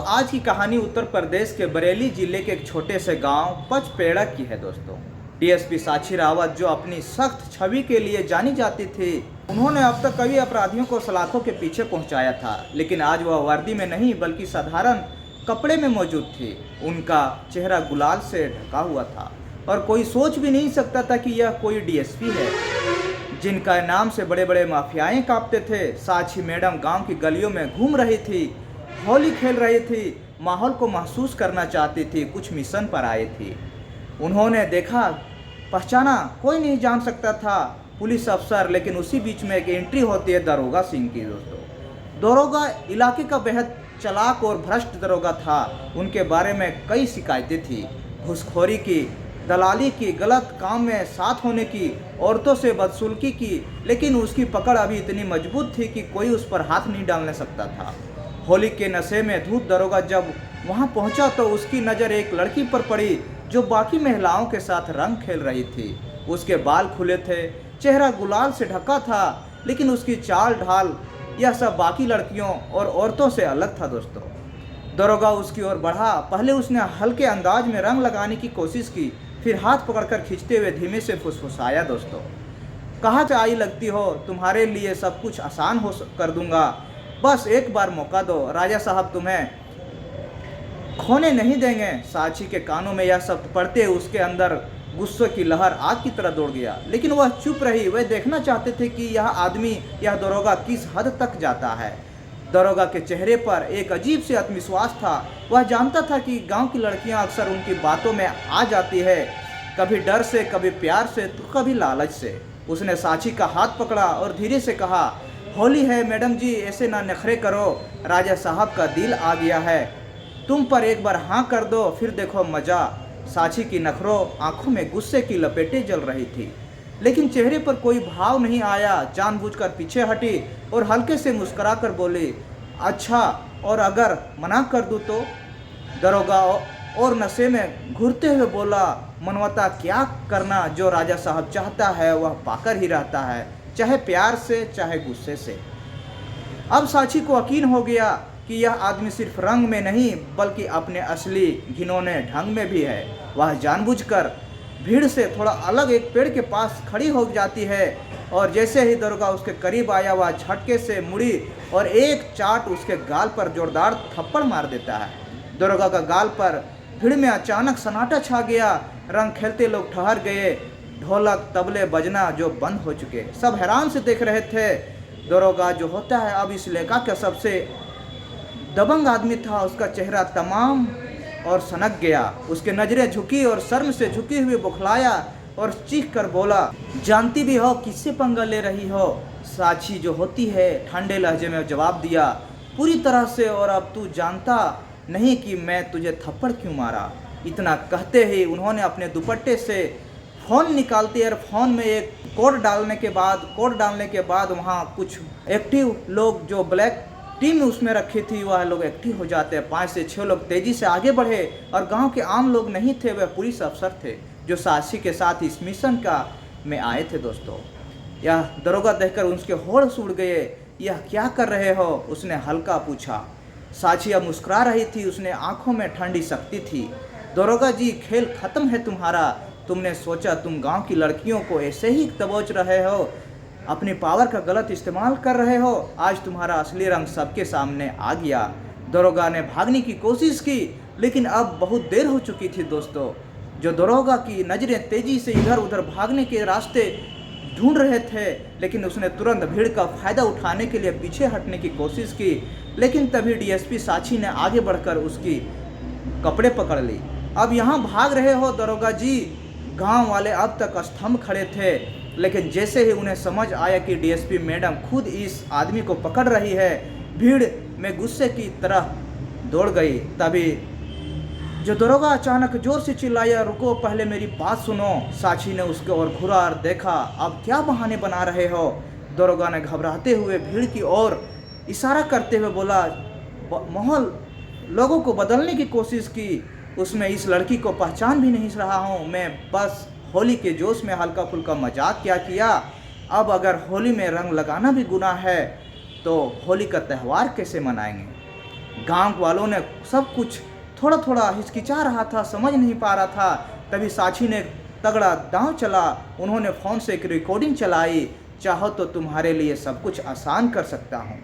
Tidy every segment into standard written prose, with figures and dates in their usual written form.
दोस्तों आज की कहानी उत्तर प्रदेश के बरेली जिले के एक छोटे से गांव पचपेड़ा की है। दोस्तों डीएसपी साक्षी रावत जो अपनी सख्त छवि के लिए जानी जाती थी, उन्होंने अब तक कई अपराधियों को सलाखों के पीछे पहुंचाया था, लेकिन आज वह वर्दी में नहीं बल्कि साधारण कपड़े में मौजूद थी। उनका चेहरा गुलाल से ढका हुआ था और कोई सोच भी नहीं सकता था कि यह कोई डीएसपी है जिनका नाम से बड़े बड़े माफियाएं कांपते थे। साक्षी मैडम गांव की गलियों में घूम रही थी, होली खेल रही थी, माहौल को महसूस करना चाहती थी, कुछ मिशन पर आई थी। उन्होंने देखा, पहचाना, कोई नहीं जान सकता था पुलिस अफसर, लेकिन उसी बीच में एक एंट्री होती है दरोगा सिंह की। दोस्तों दरोगा इलाके का बेहद चालाक और भ्रष्ट दरोगा था। उनके बारे में कई शिकायतें थी, घूसखोरी की, दलाली की, गलत काम में साथ होने की, औरतों से बदसलूकी की, लेकिन उसकी पकड़ अभी इतनी मजबूत थी कि कोई उस पर हाथ नहीं डालने सकता था। होली के नशे में धूत दरोगा जब वहां पहुंचा तो उसकी नज़र एक लड़की पर पड़ी जो बाकी महिलाओं के साथ रंग खेल रही थी। उसके बाल खुले थे, चेहरा गुलाल से ढका था, लेकिन उसकी चाल ढाल यह सब बाकी लड़कियों और औरतों से अलग था। दोस्तों दरोगा उसकी ओर बढ़ा। पहले उसने हल्के अंदाज में रंग लगाने की कोशिश की, फिर हाथ पकड़कर खींचते हुए धीमे से फुसफुसाया। दोस्तों कहाँ से आई लगती हो, तुम्हारे लिए सब कुछ आसान हो कर दूंगा, बस एक बार मौका दो, राजा साहब तुम्हें खोने नहीं देंगे। साक्षी के कानों में यह शब्द पड़ते उसके अंदर गुस्से की लहर आग की तरह दौड़ गया, लेकिन वह चुप रही। वह देखना चाहते थे कि यह आदमी, यह दरोगा किस हद तक जाता है। दरोगा के चेहरे पर एक अजीब से आत्मविश्वास था। वह जानता था कि गांव की लड़कियां अक्सर उनकी बातों में आ जाती है, कभी डर से, कभी प्यार से, तो कभी लालच से। उसने साक्षी का हाथ पकड़ा और धीरे से कहा, होली है मैडम जी, ऐसे ना नखरे करो, राजा साहब का दिल आ गया है, तुम पर एक बार हाँ कर दो, फिर देखो मजा। साक्षी की नखरों आंखों में गुस्से की लपेटें जल रही थी, लेकिन चेहरे पर कोई भाव नहीं आया। जानबूझकर पीछे हटी और हल्के से मुस्कुराकर बोली, अच्छा, और अगर मना कर दूँ तो? दरोगा और नशे में घूरते हुए बोला, मनवता क्या करना, जो राजा साहब चाहता है वह पाकर ही रहता है, चाहे प्यार से चाहे गुस्से से। अब साक्षी को यकीन हो गया कि यह आदमी सिर्फ रंग में नहीं बल्कि अपने असली घिनौने ढंग में भी है। वह जानबूझकर भीड़ से थोड़ा अलग एक पेड़ के पास खड़ी हो जाती है और जैसे ही दरोगा उसके करीब आया वह झटके से मुड़ी और एक चाट उसके गाल पर जोरदार थप्पड़ मार देता है। दरोगा का गाल पर भीड़ में अचानक सन्नाटा छा गया। रंग खेलते लोग ठहर गए, ढोलक तबले बजना जो बंद हो चुके, सब हैरान से देख रहे थे। दरोगा जो होता है अब इस इलाका का सबसे दबंग आदमी था। उसका चेहरा तमाम और सनक गया, उसके नजरें झुकी और शर्म से झुके हुए बौखलाया और चीख कर बोला, जानती भी हो किससे पंगा ले रही हो? साक्षी जो होती है, ठंडे लहजे में जवाब दिया, पूरी तरह से, और अब तू जानता नहीं कि मैं तुझे थप्पड़ क्यों मारा। इतना कहते ही उन्होंने अपने दुपट्टे से फ़ोन निकालते और फ़ोन में एक कोड डालने के बाद वहाँ कुछ एक्टिव लोग जो ब्लैक टीम उसमें रखी थी वह लोग एक्टिव हो जाते हैं। 5 से 6 लोग तेज़ी से आगे बढ़े और गांव के आम लोग नहीं थे, वह पुलिस अफसर थे जो साक्षी के साथ इस मिशन में आए थे। दोस्तों यह दरोगा देखकर उसके होश उड़ गए। यह क्या कर रहे हो? उसने हल्का पूछा। साक्षी अब मुस्कुरा रही थी, उसने आंखों में ठंडी शक्ति थी। दरोगा जी, खेल खत्म है तुम्हारा। तुमने सोचा तुम गांव की लड़कियों को ऐसे ही दबोच रहे हो, अपनी पावर का गलत इस्तेमाल कर रहे हो। आज तुम्हारा असली रंग सबके सामने आ गया। दरोगा ने भागने की कोशिश की, लेकिन अब बहुत देर हो चुकी थी। दोस्तों जो दरोगा की नज़रें तेजी से इधर उधर भागने के रास्ते ढूंढ रहे थे, लेकिन उसने तुरंत भीड़ का फायदा उठाने के लिए पीछे हटने की कोशिश की, लेकिन तभी डीएसपी साक्षी ने आगे बढ़कर उसकी कपड़े पकड़ ली। अब यहाँ भाग रहे हो दरोगा जी? गांव वाले अब तक स्तंभ खड़े थे, लेकिन जैसे ही उन्हें समझ आया कि डीएसपी मैडम खुद इस आदमी को पकड़ रही है, भीड़ में गुस्से की तरह दौड़ गई। तभी जो दरोगा अचानक जोर से चिल्लाया, रुको, पहले मेरी बात सुनो। साक्षी ने उसके ओर घुरा और देखा, अब क्या बहाने बना रहे हो? दरोगा ने घबराते हुए भीड़ की ओर इशारा करते हुए बोला, माहौल लोगों को बदलने की कोशिश की, उसमें इस लड़की को पहचान भी नहीं रहा हूँ मैं, बस होली के जोश में हल्का फुल्का मजाक क्या किया। अब अगर होली में रंग लगाना भी गुनाह है तो होली का त्यौहार कैसे मनाएंगे? गांव वालों ने सब कुछ थोड़ा थोड़ा हिचकिचा रहा था, समझ नहीं पा रहा था। तभी साक्षी ने तगड़ा दांव चला। उन्होंने फ़ोन से एक रिकॉर्डिंग चलाई, चाहो तो तुम्हारे लिए सब कुछ आसान कर सकता हूँ,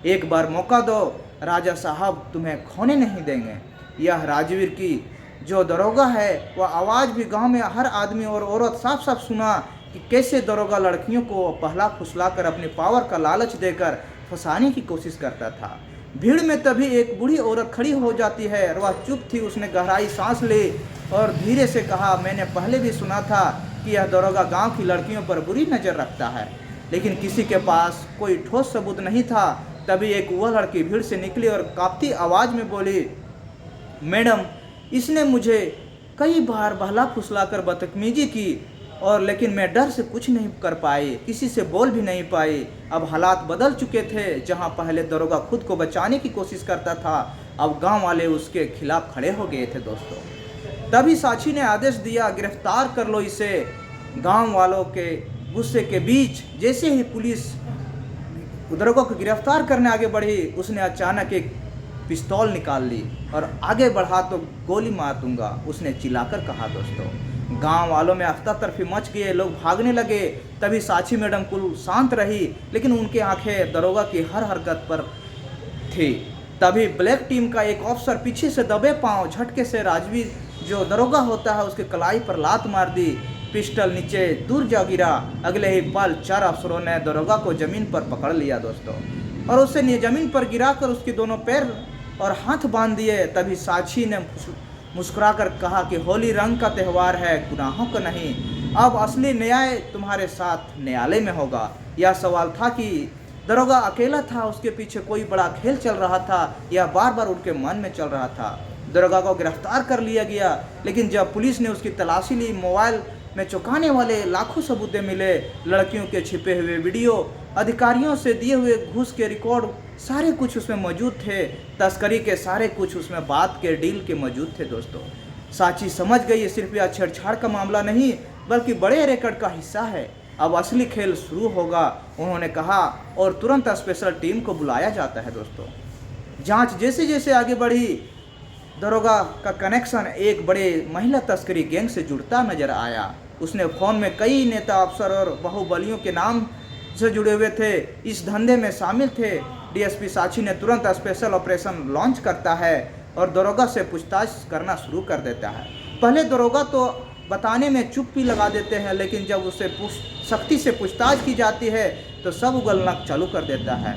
एक बार मौका दो, राजा साहब तुम्हें खोने नहीं देंगे। यह राजवीर की जो दरोगा है वह आवाज़ भी गांव में हर आदमी और औरत साफ साफ सुना कि कैसे दरोगा लड़कियों को पहला फुसला कर अपनी पावर का लालच देकर फंसाने की कोशिश करता था। भीड़ में तभी एक बूढ़ी औरत खड़ी हो जाती है और वह चुप थी। उसने गहराई सांस ली और धीरे से कहा, मैंने पहले भी सुना था कि यह दरोगा गांव की लड़कियों पर बुरी नज़र रखता है, लेकिन किसी के पास कोई ठोस सबूत नहीं था। तभी एक वह लड़की भीड़ से निकली और कांपती आवाज़ में बोली, मैडम, इसने मुझे कई बार बहला फुसला कर बदतमीजी की और लेकिन मैं डर से कुछ नहीं कर पाई, किसी से बोल भी नहीं पाई। अब हालात बदल चुके थे। जहां पहले दरोगा खुद को बचाने की कोशिश करता था, अब गांव वाले उसके खिलाफ खड़े हो गए थे दोस्तों। तभी साक्षी ने आदेश दिया, गिरफ्तार कर लो इसे। गांव वालों के गुस्से के बीच जैसे ही पुलिस दरोगा को गिरफ्तार करने आगे बढ़ी, उसने अचानक एक पिस्तौल निकाल ली और आगे बढ़ा तो गोली मार दूंगा, उसने चिल्लाकर कहा दोस्तों। गांव वालों में अफरा तफरी मच गई, लोग भागने लगे। तभी साक्षी मैडम कुल शांत रही, लेकिन उनकी आंखें दरोगा की हर हरकत पर थी। तभी ब्लैक टीम का एक अफसर पीछे से दबे पांव झटके से राजवीर जो दरोगा होता है उसके कलाई पर लात मार दी। पिस्टल नीचे दूर जा गिरा। अगले ही पल 4 अफसरों ने दरोगा को जमीन पर पकड़ लिया दोस्तों और उसे जमीन पर गिराकर उसके दोनों पैर और हाथ बांध दिए। तभी साक्षी ने मुस्कुराकर कहा कि होली रंग का त्यौहार है, गुनाहों का नहीं। अब असली न्याय तुम्हारे साथ न्यायालय में होगा। यह सवाल था कि दरोगा अकेला था, उसके पीछे कोई बड़ा खेल चल रहा था, यह बार बार उनके मन में चल रहा था। दरोगा को गिरफ्तार कर लिया गया, लेकिन जब पुलिस ने उसकी तलाशी ली, मोबाइल में चौंकाने वाले लाखों सबूत मिले। लड़कियों के छिपे हुए वीडियो, अधिकारियों से दिए हुए घूस के रिकॉर्ड, सारे कुछ उसमें मौजूद थे। तस्करी के सारे कुछ उसमें बात के डील के मौजूद थे दोस्तों। साक्षी समझ गई ये सिर्फ यह छेड़छाड़ का मामला नहीं बल्कि बड़े रिकॉर्ड का हिस्सा है। अब असली खेल शुरू होगा, उन्होंने कहा, और तुरंत स्पेशल टीम को बुलाया जाता है दोस्तों। जांच जैसे जैसे आगे बढ़ी, दरोगा का कनेक्शन एक बड़े महिला तस्करी गैंग से जुड़ता नजर आया। उसने फ़ोन में कई नेता, अफसर और बाहुबलियों के नाम से जुड़े हुए थे, इस धंधे में शामिल थे। डीएसपी साक्षी ने तुरंत स्पेशल ऑपरेशन लॉन्च करता है और दरोगा से पूछताछ करना शुरू कर देता है। पहले दरोगा तो बताने में चुप भी लगा देते हैं, लेकिन जब उसे सख्ती से पूछताछ की जाती है तो सब उगलना चालू कर देता है।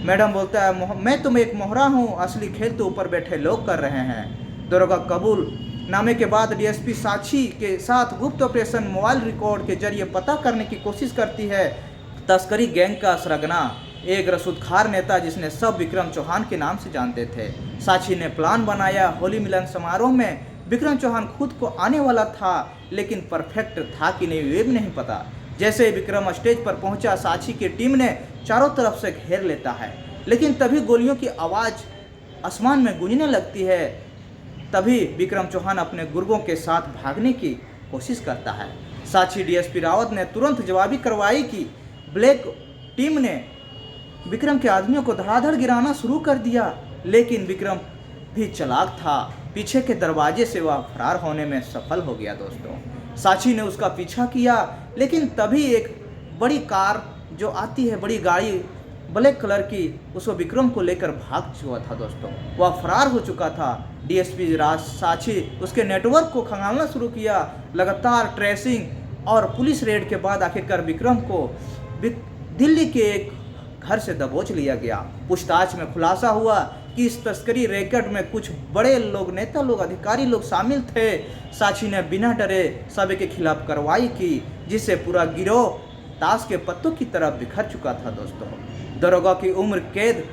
मैडम बोलता है, मैं तुम एक मोहरा हूँ, असली खेल तो ऊपर बैठे लोग कर रहे हैं। दरोगा कबूल नामे के बाद डीएसपी साक्षी के साथ गुप्त ऑपरेशन मोबाइल रिकॉर्ड के जरिए पता करने की कोशिश करती है। तस्करी गैंग का सरगना एक रसूखदार नेता जिसने सब विक्रम चौहान के नाम से जानते थे। साक्षी ने प्लान बनाया। होली मिलन समारोह में विक्रम चौहान खुद को आने वाला था, लेकिन परफेक्ट था कि नहीं ये भी नहीं पता। जैसे ही विक्रम स्टेज पर पहुंचा, साक्षी की टीम ने चारों तरफ से घेर लेता है, लेकिन तभी गोलियों की आवाज़ आसमान में गूंजने लगती है। तभी विक्रम चौहान अपने गुर्गों के साथ भागने की कोशिश करता है। साक्षी डीएसपी रावत ने तुरंत जवाबी कार्रवाई की। ब्लैक टीम ने विक्रम के आदमियों को धड़ाधड़ गिराना शुरू कर दिया, लेकिन विक्रम भी चालाक था। पीछे के दरवाजे से वह फरार होने में सफल हो गया दोस्तों। साक्षी ने उसका पीछा किया, लेकिन तभी एक बड़ी कार जो आती है, बड़ी गाड़ी ब्लैक कलर की, उसको विक्रम को लेकर भाग चुका था दोस्तों। वह फरार हो चुका था। डीएसपी साक्षी उसके नेटवर्क को खंगालना शुरू किया। लगातार ट्रेसिंग और पुलिस रेड के बाद आखिरकार विक्रम को दिल्ली के एक घर से दबोच लिया गया। पूछताछ में खुलासा हुआ कि इस तस्करी रैकेट में कुछ बड़े लोग, नेता लोग, अधिकारी लोग शामिल थे। साक्षी ने बिना डरे सभी के खिलाफ कार्रवाई की, जिससे पूरा गिरोह ताश के पत्तों की तरह बिखर चुका था दोस्तों। दरोगा की उम्र कैद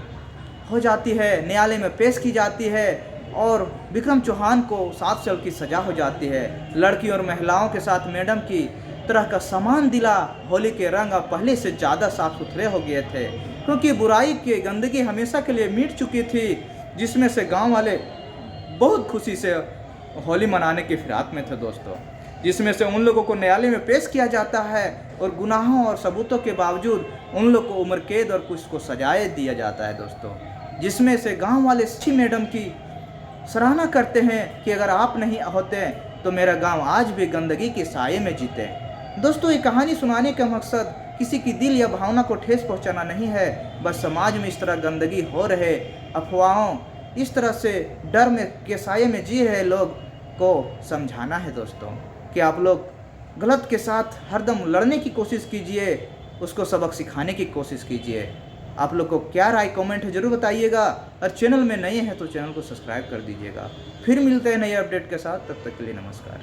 हो जाती है, न्यायालय में पेश की जाती है और विक्रम चौहान को 7 साल की सज़ा हो जाती है। लड़की और महिलाओं के साथ मैडम की तरह का समान दिला। होली के रंग अब पहले से ज़्यादा साफ सुथरे हो गए थे, क्योंकि बुराई की गंदगी हमेशा के लिए मिट चुकी थी, जिसमें से गांव वाले बहुत खुशी से होली मनाने की फिराक में थे दोस्तों। जिसमें से उन लोगों को न्यायालय में पेश किया जाता है और गुनाहों और सबूतों के बावजूद उन लोग को उम्र कैद और कुछ को सजाए दिया जाता है दोस्तों। जिसमें से गांव वाले अच्छी मैडम की सराहना करते हैं कि अगर आप नहीं होते तो मेरा गांव आज भी गंदगी के साये में जीते। दोस्तों, ये कहानी सुनाने का मकसद किसी की दिल या भावना को ठेस पहुंचाना नहीं है, बस समाज में इस तरह गंदगी हो रहे, अफवाहों, इस तरह से डर में के साये में जी रहे लोग को समझाना है दोस्तों कि आप लोग गलत के साथ हरदम लड़ने की कोशिश कीजिए, उसको सबक सिखाने की कोशिश कीजिए। आप लोग को क्या राय कमेंट है ज़रूर बताइएगा, और चैनल में नए हैं तो चैनल को सब्सक्राइब कर दीजिएगा। फिर मिलते हैं नए अपडेट के साथ, तब तक के लिए नमस्कार।